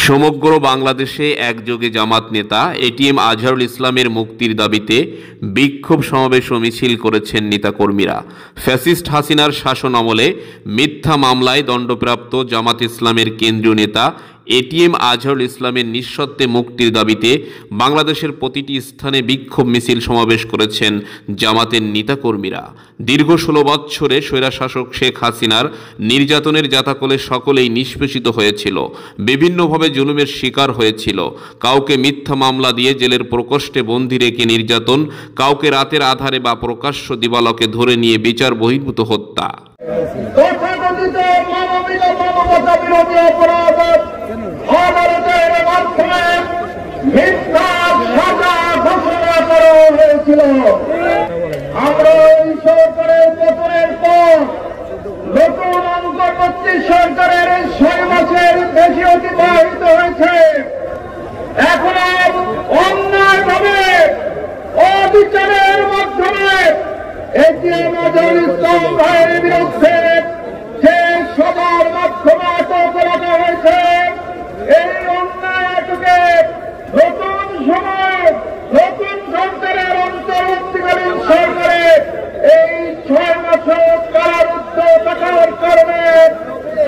সমগ্র বাংলাদেশে একযোগে জামাত নেতা এটিএম আজহারুল ইসলামের মুক্তির দাবিতে বিক্ষোভ সমাবেশ ও মিছিল করেছেন নেতাকর্মীরা। ফ্যাসিস্ট হাসিনার শাসন আমলে মিথ্যা মামলায় দণ্ডপ্রাপ্ত জামাত ইসলামের কেন্দ্রীয় নেতা এটিএম আজহারুল ইসলামের নিঃশর্তে মুক্তির দাবিতে বাংলাদেশের প্রতিটি স্থানে বিক্ষোভ মিছিল সমাবেশ করেছেন জামাতের নেতাকর্মীরা। দীর্ঘ 16 বছরে স্বৈরশাসক শেখ হাসিনার নির্যাতনের জাতাকলে সকলেই নিষ্পেষিত হয়েছিল, বিভিন্নভাবে জুলুমের শিকার হয়েছিল। কাউকে মিথ্যা মামলা দিয়ে জেলের প্রকোষ্ঠে বন্দী রেখে নির্যাতন, কাউকে রাতের আধারে বা প্রকাশ্য দিবালোকে ধরে নিয়ে বিচার বহির্ভূত হত্যা। আমরা এই সরকারের পতনের পর নতুন অন্তর্বর্তী সরকারের 6 মাসের বেশি অতিবাহিত হয়েছে। এখন অন্যায়ভাবে অবিচারের মাধ্যমে এটিএম আজহারুল ইসলাম ভাইয়ের বিরুদ্ধে যে সবার মাধ্যমে আটক রাখা হয়েছে, এই অন্যায় আটকে নতুন সময় নতুন সরকারের অন্তর্বর্তীকালীন সরকারে এই 6 মাসের কারারুদ্ধ থাকার কারণে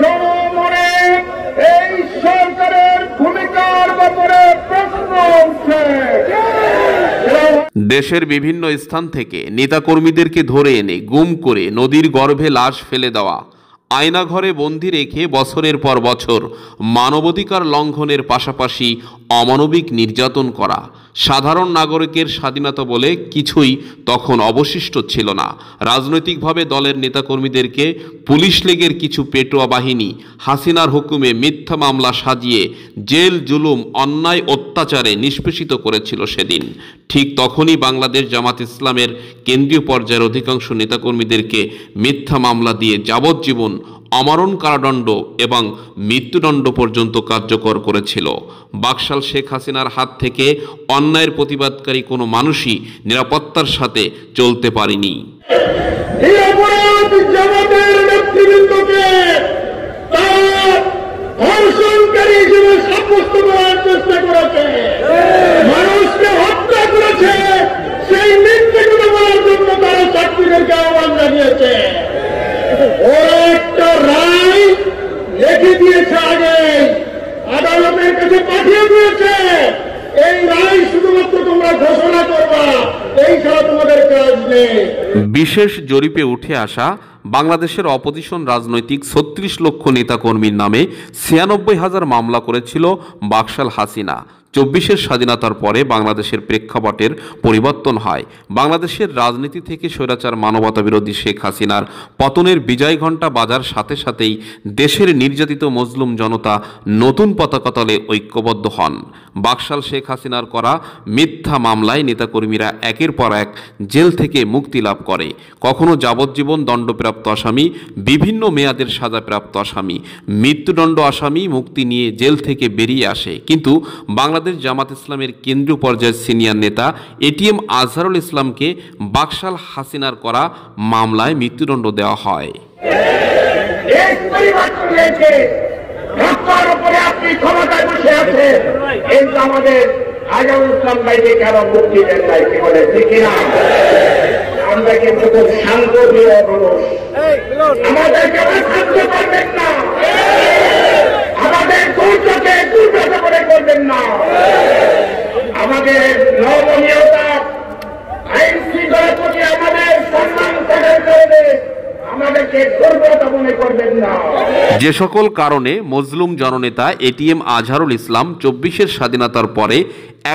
জনমনে এই সরকারের ভূমিকার ব্যাপারে প্রশ্ন উঠছে। দেশের বিভিন্ন স্থান থেকে নেতাকর্মীদেরকে ধরে এনে গুম করে নদীর গর্ভে লাশ ফেলে দেওয়া, আয়নাঘরে বন্দি রেখে বছরের পর বছর মানবাধিকার লঙ্ঘনের পাশাপাশি অমানবিক নির্যাতন করা, সাধারণ নাগরিকের স্বাধীনতা বলে কিছুই তখন অবশিষ্ট ছিল না। রাজনৈতিকভাবে দলের নেতাকর্মীদেরকে পুলিশ লীগের কিছু পেটোয়া বাহিনী হাসিনার হুকুমে মিথ্যা মামলা সাজিয়ে জেল, জুলুম, অন্যায়, অত্যাচারে নিষ্পেষিত করেছিল সেদিন। ঠিক তখনই বাংলাদেশ জামাত ইসলামের কেন্দ্রীয় পর্যায়ের অধিকাংশ নেতাকর্মীদেরকে মিথ্যা মামলা দিয়ে যাবজ্জীবন অমরণ কারাদণ্ড এবং মৃত্যুদণ্ড পর্যন্ত কার্যকর করেছিল। বাকশাল শেখ হাসিনার হাত থেকে অন্যায়ের প্রতিবাদকারী কোনো মানুষই নিরাপত্তার সাথে চলতে পারেনি। মানুষকে হত্যা করেছে, সেই মৃত্যুগুলো বলার জন্য তারা ছাত্রীদেরকে আহ্বান জানিয়েছে। ওরা একটা রায় লিখে দিয়েছে, আগে আদালতের কাছে পাঠিয়ে দিয়েছে। এই রায় শুধুমাত্র তোমরা ঘোষণা করবা, এই ছাড়া তোমাদের কাজ নেই। বিশেষ জরিপে উঠে আসা বাংলাদেশের অপোজিশন রাজনৈতিক 36 লক্ষ নেতাকর্মীর নামে 96,000 মামলা করেছিল বাকশাল হাসিনা। 24-এর স্বাধীনতার পরে বাংলাদেশের প্রেক্ষাপটের পরিবর্তন হয়। বাংলাদেশের রাজনীতি থেকে স্বৈরাচার মানবতা বিরোধী শেখ হাসিনার পতনের বিজয় ঘণ্টা বাজার সাথে সাথেই দেশের নির্যাতিত মজলুম জনতা নতুন পতাকা তলে ঐক্যবদ্ধ হন। বাকশাল শেখ হাসিনার করা মিথ্যা মামলায় নেতাকর্মীরা একের পর এক জেল থেকে মুক্তি লাভ করে। কখনো যাবজ্জীবন দণ্ডপ্রাপ্ত আসামি, বিভিন্ন মেয়াদের সাজাপ্রাপ্ত আসামি, মৃত্যুদণ্ড আসামি মুক্তি নিয়ে জেল থেকে বেরিয়ে আসে। কিন্তু বাংলাদেশ জামাত ইসলামের কেন্দ্রীয় পর্যায়ের সিনিয়র নেতা এটিএম আজহারুল ইসলামকে বাকশাল হাসিনার করা মামলায় মৃত্যুদণ্ড দেওয়া হয়। আপনি ক্ষমতায় বসে আছেন, কিন্তু আমাদের আজহারুল ইসলাম ভাইকে কেন মুক্তি দেন নাই? কি বলে ঠিক না? আমরা কিন্তু খুব শান্ত প্রিয় মানুষ, আমাদেরকে থাকতে পারবেন না, আমাদের ধৈর্যকে দুর্বল করে করবেন না, আমাদের নমনীয়তা, আইন শৃঙ্খলার প্রতি আমাদের সম্মান থাকার কারণে আমাদেরকে দুর্বলতা মনে করবেন না। যে সকল কারণে মজলুম জননেতা এটিএম আজহারুল ইসলাম 24-এর স্বাধীনতার পরে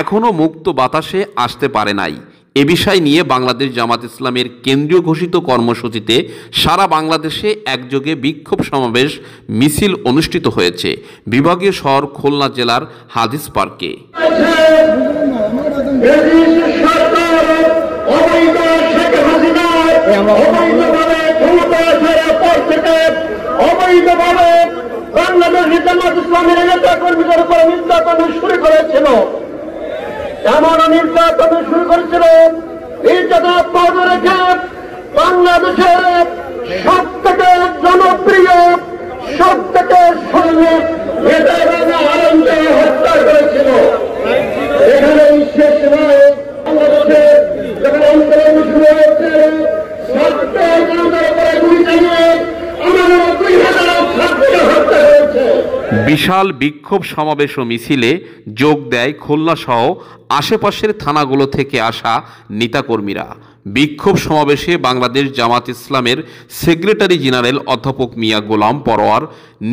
এখনো মুক্ত বাতাসে আসতে পারে নাই, এ বিষয় নিয়ে বাংলাদেশ জামাত ইসলামের কেন্দ্রীয় ঘোষিত কর্মসূচিতে সারা বাংলাদেশে একযোগে বিক্ষোভ সমাবেশ মিছিল অনুষ্ঠিত হয়েছে বিভাগীয় শহর খুলনা জেলার হাদিস পার্কে। বাংলাদেশ জামাত ইসলামের নেতা কর্মীদের উপর নির্যাতন শুরু করেছিল, এমন নির্যাতন শুরু করেছিল নির্যাতন রেখে বাংলাদেশের সব থেকে জনপ্রিয়, সব থেকে বিশাল বিক্ষোভ সমাবেশ ও মিছিলে যোগ দেয় খুলনা সহ আশেপাশের থানাগুলো থেকে আসা নেতাকর্মীরা। বিক্ষোভ সমাবেশে বাংলাদেশ জামাত ইসলামের সেক্রেটারি জেনারেল অধ্যাপক মিয়া গোলাম পরোয়ার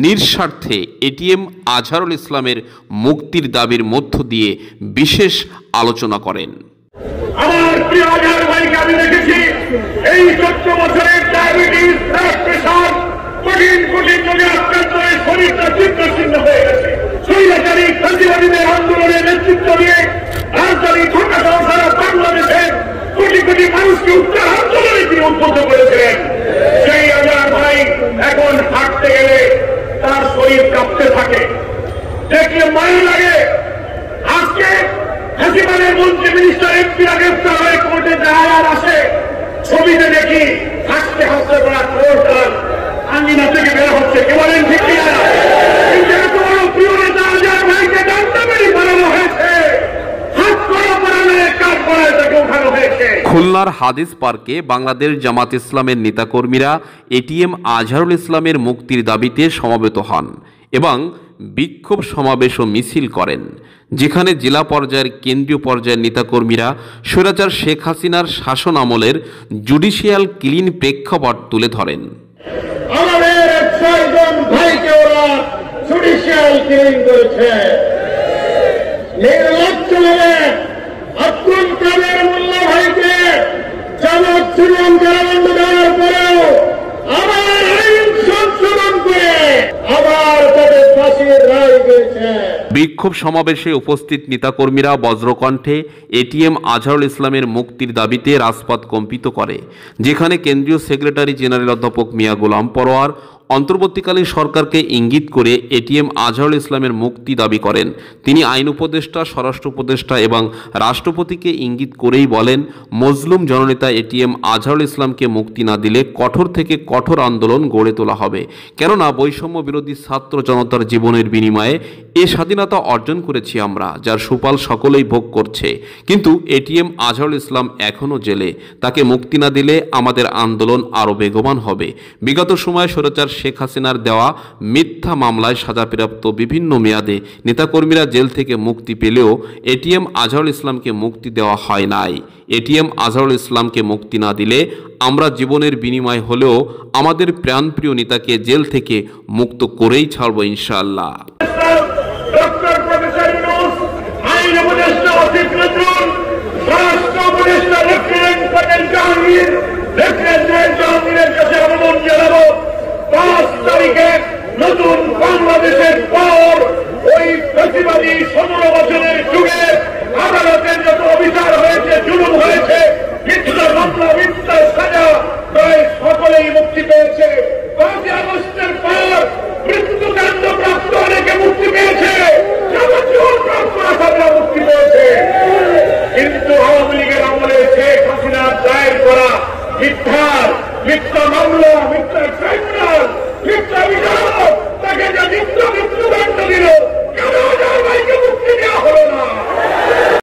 নিঃস্বার্থে এটিএম আজহারুল ইসলামের মুক্তির দাবির মধ্য দিয়ে বিশেষ আলোচনা করেন। আমার প্রিয় আজহার ভাইকে আমি দেখেছি এই 14 বছরের ডায়াবেটিস, ব্লাড প্রেশার, কঠিন কঠিন রোগে আক্রান্ত হয়ে শরীরটা চিহ্ন হয়ে গেছে। স্বৈরাচারী ফ্যাসিবাদীদের আন্দোলনে নেতৃত্ব দিয়ে রাজধানী ঢাকা সহ সারা বাংলাদেশের কোটি কোটি মানুষকে উত্তর আন্দোলনে তিনি উদ্বুদ্ধ করেছিলেন। সেই আজহার ভাই এখন হাঁটতে গেলে তার শরীর কাঁপতে থাকে, দেখলে মায়া লাগে। আজকে ফ্যাসিবাদের মন্ত্রী, মিনিস্টার, এমপিরা গ্রেফতার হয়ে কোর্টে যায় আর আসে, ছবিতে দেখি হাসতে হাসতে করা কোর্ট আঙ্গিনা থেকে বের হচ্ছে। কে বলেন ঠিক কিনা? কিন্তু এত বড় প্রিয় নেতা আজহার ভাইকে ডান্ডা মেরে বানানো হয়েছে, হাত করা বানানো, কাজ করায় তাকে উঠানো হয়েছে। খুলনার হাদিস পার্কে বাংলাদেশ জামাত ইসলামের নেতাকর্মীরা এটিএম আজহারুল ইসলামের মুক্তির দাবিতে সমবেত হন এবং বিক্ষোভ সমাবেশ ও মিছিল করেন, যেখানে জেলা পর্যায়ের, কেন্দ্রীয় পর্যায়ের নেতাকর্মীরা স্বৈরাচার শেখ হাসিনার শাসন আমলের জুডিশিয়াল ক্লিন প্রেক্ষাপট তুলে ধরেন। আমাদের 6 জন ভাইকে ওরা জুডিশিয়াল ক্লিন করেছে। নির্লজ্জভাবে আব্দুল কাদের মোল্লা ভাইকে যাবজ্জীবন কারাদণ্ড দেওয়ার পরেও আবার আইন সংশোধন করে আবার তাদের ফাঁসির রায় দিয়েছে। বিক্ষোভ সমাবেশে উপস্থিত নেতাকর্মীরা বজ্রকণ্ঠে এটিএম আজহারুল ইসলামের মুক্তির দাবিতে রাজপথ কম্পিত করে, যেখানে কেন্দ্রীয় সেক্রেটারি জেনারেল অধ্যাপক মিয়া গোলাম পরোয়ার অন্তর্বর্তীকালীন সরকারকে ইঙ্গিত করে এটিএম আজহারুল ইসলামের মুক্তি দাবি করেন। তিনি আইন উপদেষ্টা, স্বরাষ্ট্র উপদেষ্টা এবং রাষ্ট্রপতিকে ইঙ্গিত করেই বলেন, মজলুম জননেতা এটিএম আজহারুল ইসলামকে মুক্তি না দিলে কঠোর থেকে কঠোর আন্দোলন গড়ে তোলা হবে। কেননা বৈষম্য বিরোধী ছাত্র জনতার জীবনের বিনিময়ে এ স্বাধীনতা অর্জন করেছি আমরা, যার সুফল সকলেই ভোগ করছে। কিন্তু এটিএম আজহারুল ইসলাম এখনও জেলে, তাকে মুক্তি না দিলে আমাদের আন্দোলন আরও বেগবান হবে। বিগত সময়ে স্বৈরাচার শেখ হাসিনার দেওয়া মিথ্যা মামলায় সাজাপ্রাপ্ত বিভিন্ন মেয়াদে নেতাকর্মীরা জেল থেকে মুক্তি পেলেও এটিএম আজহারুল ইসলামকে মুক্তি দেওয়া হয় নাই। এটিএম আজহারুল ইসলামকে মুক্তি না দিলে আমরা জীবনের বিনিময় হলেও আমাদের প্রাণপ্রিয় নেতাকে জেল থেকে মুক্ত করেই ছাড়ব ইনশাআল্লাহ। ডক্টর প্রফেসর ইউনূস, আইন উপদেষ্টা আসিফ নজরুল, স্বরাষ্ট্র উপদেষ্টা লেফটেন্যান্ট কর্নেল জাহাঙ্গীরের কাছে আবেদন জানাবো, 5 তারিখে নতুন বাংলাদেশের পর ওই ফ্যাসিবাদী 17 বছরের যুগে আদালতের যত অবিচার হয়েছে, জুলুম হয়েছে, মিথ্যা মামলা, মিথ্যা সাজা,